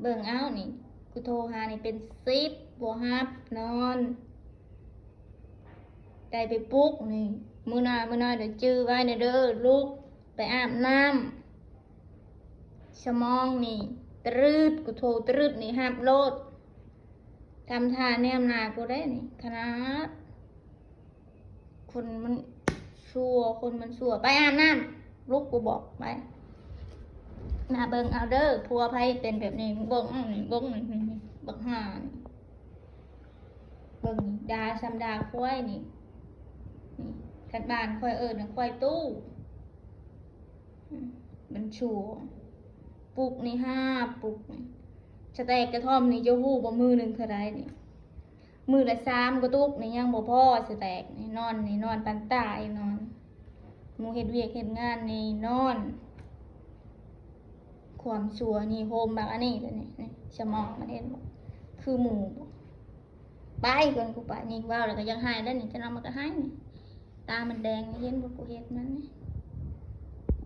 เบิ่งเอานี่กูโทรหานี่เป็น10บ่ฮับนอนได้ไปปลุกนี่มื้อหน้าเดี๋ยวจื้อไว้เด้อลูกไปอาบน้ำสมองนี่ตรึดกูโทรตรึดนี่ฮับโลดทำท่าแนมหน้ากูได้นี่ขนาดคนมันชั่วไปอาบน้ำลูกกูบอกไปน่าเบิ่งเอาเด้อผัวไผเป็นแบบนี้เบิ่งนี่เบิ่งนี่บักห่านี่เบิ่งนี่ดาซ้ำดาควายนี่คันบ้านควายควายตู้มันชั่วปลุกนี่5ปลุกนี่สแตกกระท่อมนี่จะฮู้บ่มือหนึงเท่าใดนี่มือละ3กระตุกนี่ยังบ่พอสแตกนี่นอนปันตายนอนหมู่เฮ็ดเวียกเฮ็ดงานนี่นอนความชัวนี่โฮมแบบอันนี้เลยนี่สมองมันเห็นบ่คือหมูไปก่อนกูไปนี่ว้าวแล้วก็ยังหายแล้วนี่จะนำมันก็หายนี่ตามันแดงเห็นบ่กูเห็นมันนี่